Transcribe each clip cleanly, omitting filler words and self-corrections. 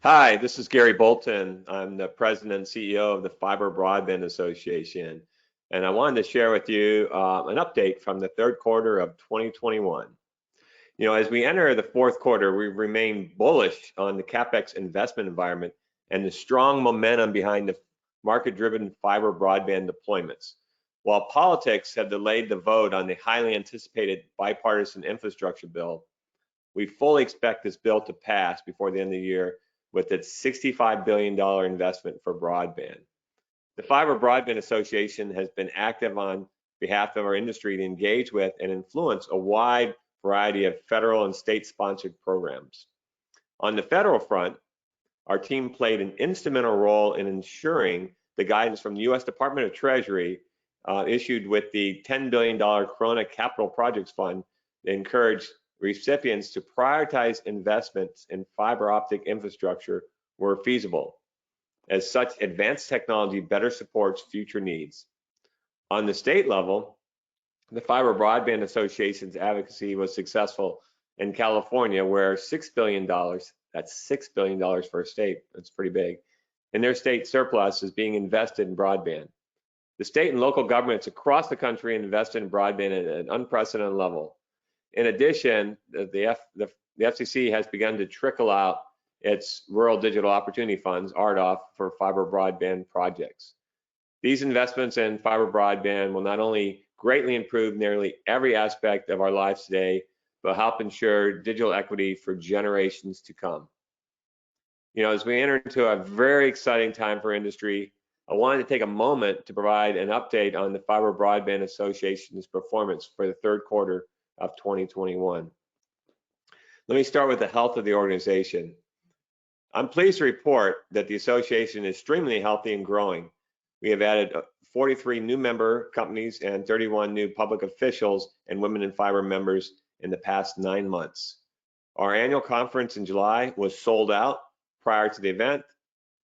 Hi, this is Gary Bolton. I'm the president and CEO of the Fiber Broadband Association, and I wanted to share with you an update from the third quarter of 2021. As we enter the fourth quarter, we remain bullish on the CapEx investment environment and the strong momentum behind the market-driven fiber broadband deployments. While politics have delayed the vote on the highly anticipated bipartisan infrastructure bill, we fully expect this bill to pass before the end of the year with its $65 billion investment for broadband. The Fiber Broadband Association has been active on behalf of our industry to engage with and influence a wide variety of federal and state-sponsored programs. On the federal front, our team played an instrumental role in ensuring the guidance from the U.S. Department of Treasury issued with the $10 billion Corona Capital Projects Fund that encouraged recipients to prioritize investments in fiber optic infrastructure where feasible, as such advanced technology better supports future needs. On the state level, the Fiber Broadband Association's advocacy was successful in California, where $6 billion, that's $6 billion for a state, that's pretty big, and their state surplus is being invested in broadband. The state and local governments across the country invested in broadband at an unprecedented level. In addition, the FCC has begun to trickle out its Rural Digital Opportunity Funds, RDOF, for fiber broadband projects. These investments in fiber broadband will not only greatly improve nearly every aspect of our lives today, but help ensure digital equity for generations to come. As we enter into a very exciting time for industry, I wanted to take a moment to provide an update on the Fiber Broadband Association's performance for the third quarter of 2021. Let me start with the health of the organization. I'm pleased to report that the association is extremely healthy and growing. We have added 43 new member companies and 31 new public officials and Women in Fiber members in the past 9 months. Our annual conference in July was sold out prior to the event,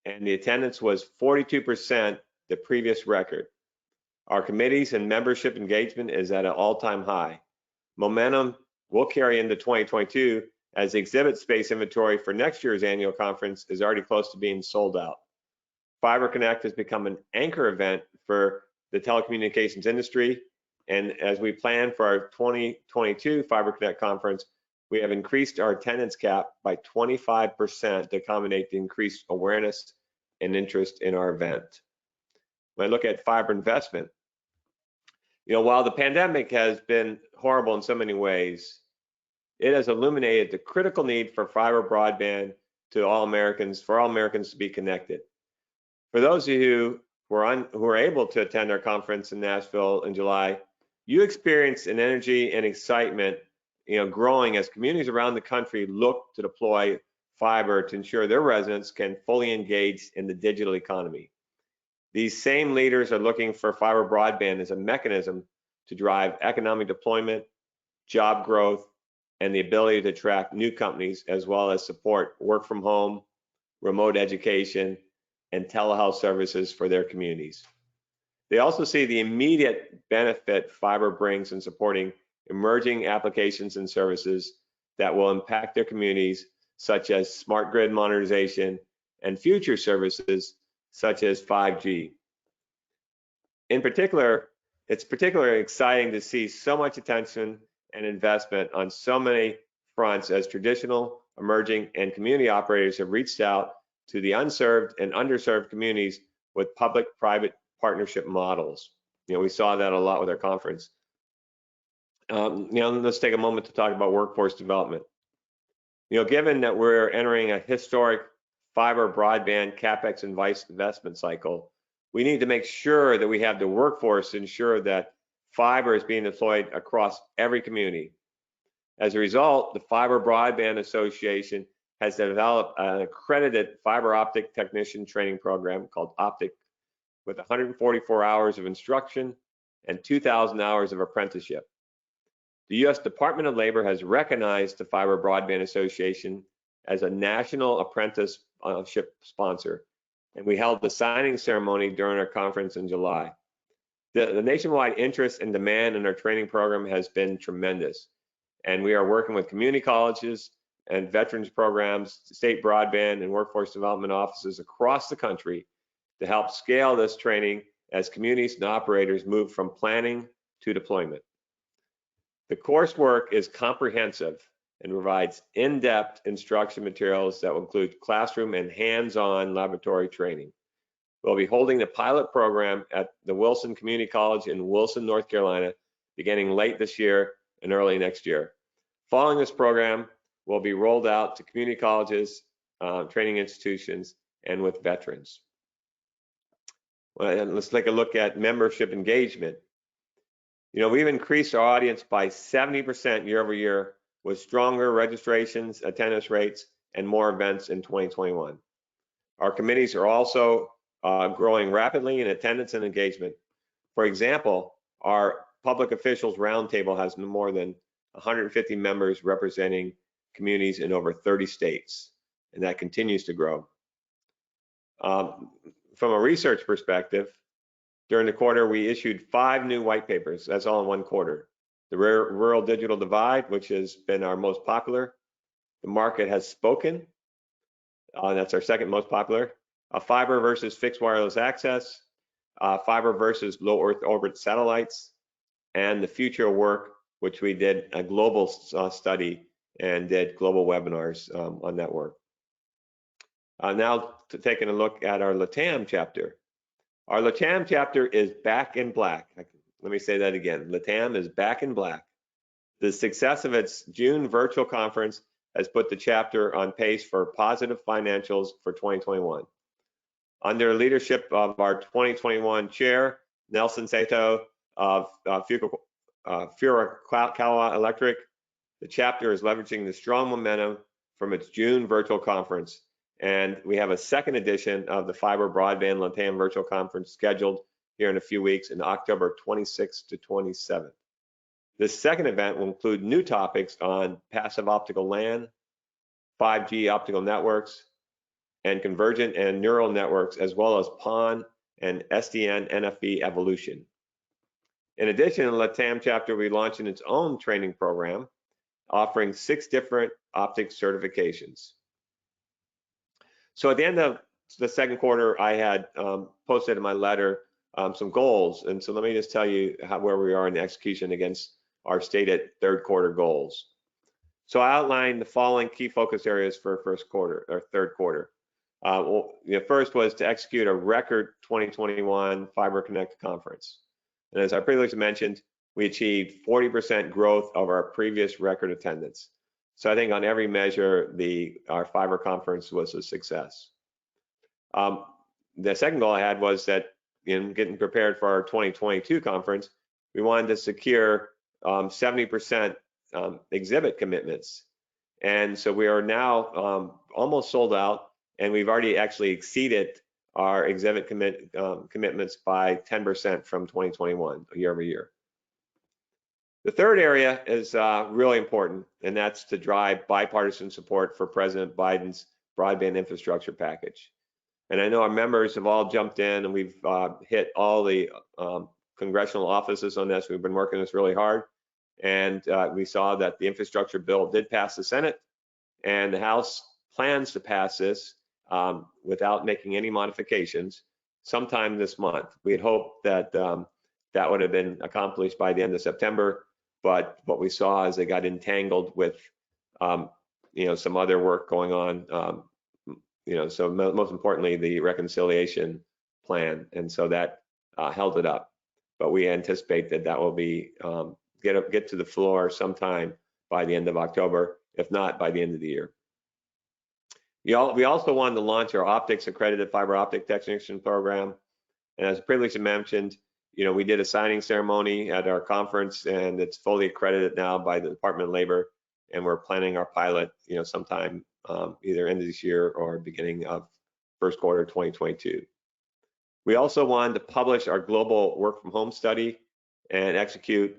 and the attendance was 42%, the previous record. Our committees and membership engagement is at an all-time high. Momentum will carry into 2022 as the exhibit space inventory for next year's annual conference is already close to being sold out. Fiber Connect has become an anchor event for the telecommunications industry, and as we plan for our 2022 Fiber Connect conference, we have increased our attendance cap by 25% to accommodate the increased awareness and interest in our event. When I look at fiber investment, while the pandemic has been horrible in so many ways, it has illuminated the critical need for fiber broadband to all Americans, for all Americans to be connected. For those of you who are able to attend our conference in Nashville in July, you experienced an energy and excitement, growing as communities around the country look to deploy fiber to ensure their residents can fully engage in the digital economy. These same leaders are looking for fiber broadband as a mechanism to drive economic deployment, job growth, and the ability to attract new companies, as well as support work from home, remote education, and telehealth services for their communities. They also see the immediate benefit fiber brings in supporting emerging applications and services that will impact their communities, such as smart grid modernization and future services such as 5G. In particular, it's particularly exciting to see so much attention and investment on so many fronts as traditional, emerging, and community operators have reached out to the unserved and underserved communities with public-private partnership models. We saw that a lot with our conference. Let's take a moment to talk about workforce development. Given that we're entering a historic fiber broadband CapEx investment cycle, we need to make sure that we have the workforce to ensure that fiber is being deployed across every community. As a result, the Fiber Broadband Association has developed an accredited fiber optic technician training program called Optic, with 144 hours of instruction and 2,000 hours of apprenticeship. The U.S. Department of Labor has recognized the Fiber Broadband Association as a national apprenticeship sponsor, and we held the signing ceremony during our conference in July. The nationwide interest and demand in our training program has been tremendous, and we are working with community colleges and veterans programs, state broadband and workforce development offices across the country to help scale this training as communities and operators move from planning to deployment. The coursework is comprehensive and provides in-depth instruction materials that will include classroom and hands-on laboratory training. We'll be holding the pilot program at the Wilson Community College in Wilson, North Carolina, beginning late this year and early next year. Following this program, will be rolled out to community colleges, training institutions, and with veterans. And let's take a look at membership engagement. You know, we've increased our audience by 70% year over year with stronger registrations, attendance rates, and more events in 2021. Our committees are also growing rapidly in attendance and engagement. For example, our Public Officials Roundtable has more than 150 members representing communities in over 30 states, and that continues to grow. From a research perspective, during the quarter, we issued 5 new white papers. That's all in one quarter. The Rural Digital Divide, which has been our most popular. The Market Has Spoken. That's our second most popular. Fiber versus fixed wireless access. Fiber versus low Earth orbit satellites. And the Future of Work, which we did a global study and did global webinars on that work. Now taking a look at our LATAM chapter. Our LATAM chapter is back in black. Let me say that again. LATAM is back in black. The success of its June virtual conference has put the chapter on pace for positive financials for 2021. Under leadership of our 2021 chair, Nelson Sato of Furukawa Electric, the chapter is leveraging the strong momentum from its June virtual conference. And we have a second edition of the Fiber Broadband LATAM virtual conference scheduled here in a few weeks in October 26th to 27th. This second event will include new topics on passive optical LAN, 5G optical networks, and convergent and neural networks, as well as PON and SDN NFV evolution. In addition, the LATAM chapter will be launching its own training program, offering 6 different Optic certifications. So at the end of the second quarter, I had posted in my letter some goals. And so let me just tell you where we are in the execution against our stated third quarter goals. So I outlined the following key focus areas for third quarter. First was to execute a record 2021 Fiber Connect conference. And as I previously mentioned, we achieved 40% growth of our previous record attendance. So I think on every measure, our Fiber conference was a success. The second goal I had was that in getting prepared for our 2022 conference, we wanted to secure 70% exhibit commitments. And so we are now almost sold out, and we've already actually exceeded our exhibit commitments by 10% from 2021 year over year. The third area is really important, and that's to drive bipartisan support for President Biden's broadband infrastructure package. And I know our members have all jumped in, and we've hit all the congressional offices on this. We've been working this really hard, and we saw that the infrastructure bill did pass the Senate, and the House plans to pass this without making any modifications sometime this month. We had hoped that that would have been accomplished by the end of September, but what we saw is they got entangled with some other work going on, so most importantly, the reconciliation plan, and so that held it up. But we anticipate that will be get to the floor sometime by the end of October, if not by the end of the year. We also wanted to launch our Optics accredited fiber optic technician program, and as previously mentioned, we did a signing ceremony at our conference, and it's fully accredited now by the Department of Labor, and we're planning our pilot, sometime either end of this year or beginning of first quarter 2022. We also wanted to publish our global work from home study and execute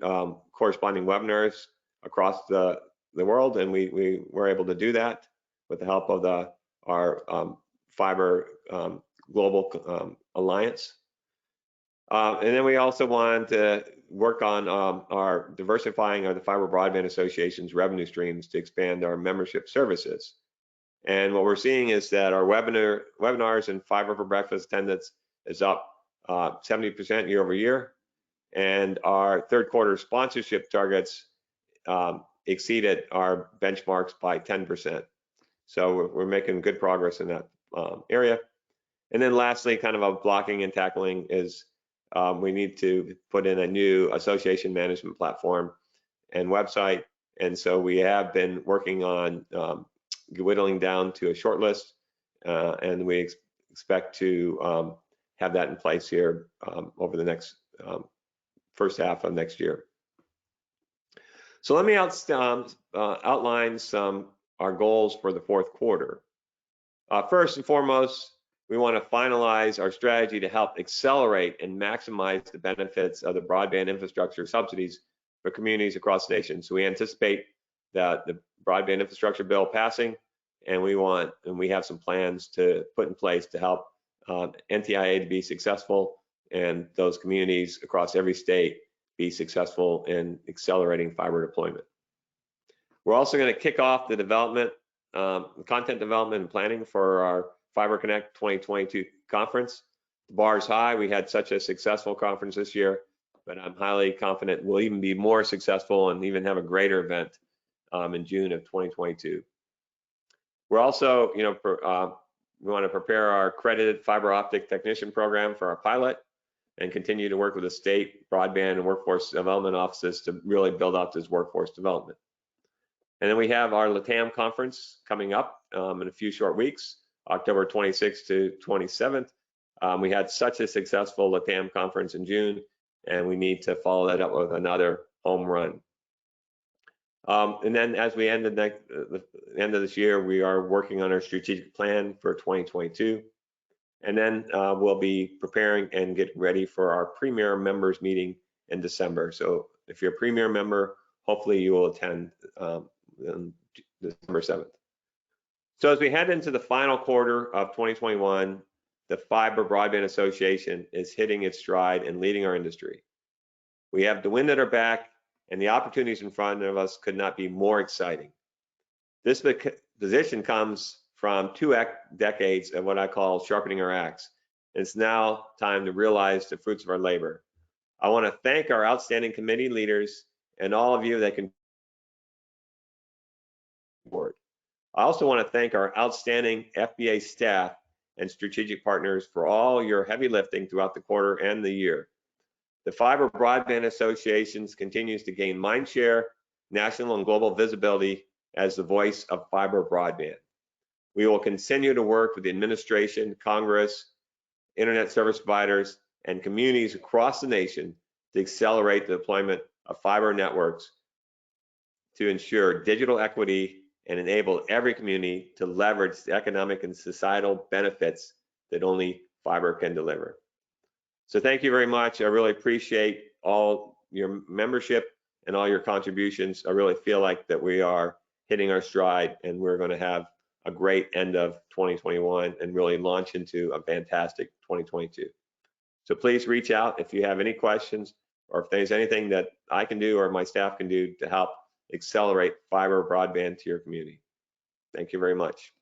corresponding webinars across the world, and we were able to do that with the help of our Fiber Global Alliance. And then we also wanted to work on our diversifying of the Fiber Broadband Association's revenue streams to expand our membership services. And what we're seeing is that our webinars and Fiber for Breakfast attendance is up 70% year over year. And our third quarter sponsorship targets exceeded our benchmarks by 10%. So we're making good progress in that area. And then lastly, kind of a blocking and tackling is we need to put in a new association management platform and website. And so we have been working on whittling down to a short list, and we expect to have that in place here over the next first half of next year. So let me outline our goals for the fourth quarter. First and foremost, we want to finalize our strategy to help accelerate and maximize the benefits of the broadband infrastructure subsidies for communities across the nation. So we anticipate that the broadband infrastructure bill passing, and we have some plans to put in place to help NTIA to be successful and those communities across every state be successful in accelerating fiber deployment. We're also going to kick off the development, content development and planning for our Fiber Connect 2022 conference. The bar is high. We had such a successful conference this year, but I'm highly confident we'll even be more successful and even have a greater event in June of 2022. We're also, we want to prepare our accredited fiber optic technician program for our pilot and continue to work with the state broadband and workforce development offices to really build out this workforce development. And then we have our LATAM conference coming up in a few short weeks, October 26th to 27th. We had such a successful LATAM conference in June, and we need to follow that up with another home run. And then as we end the end of this year, we are working on our strategic plan for 2022. And then we'll be preparing and getting ready for our Premier members meeting in December. So if you're a Premier member, hopefully you will attend on December 7th. So as we head into the final quarter of 2021, the Fiber Broadband Association is hitting its stride and leading our industry. We have the wind at our back, and the opportunities in front of us could not be more exciting. This position comes from 2 decades of what I call sharpening our axe. It's now time to realize the fruits of our labor. I want to thank our outstanding committee leaders and all of you that can board. I also want to thank our outstanding FBA staff and strategic partners for all your heavy lifting throughout the quarter and the year. The Fiber Broadband Association continues to gain mindshare, national and global visibility as the voice of fiber broadband. We will continue to work with the administration, Congress, internet service providers, and communities across the nation to accelerate the deployment of fiber networks to ensure digital equity and enable every community to leverage the economic and societal benefits that only fiber can deliver. So thank you very much. I really appreciate all your membership and all your contributions. I really feel like that we are hitting our stride, and we're going to have a great end of 2021 and really launch into a fantastic 2022. So please reach out if you have any questions or if there's anything that I can do or my staff can do to help accelerate fiber broadband to your community. Thank you very much.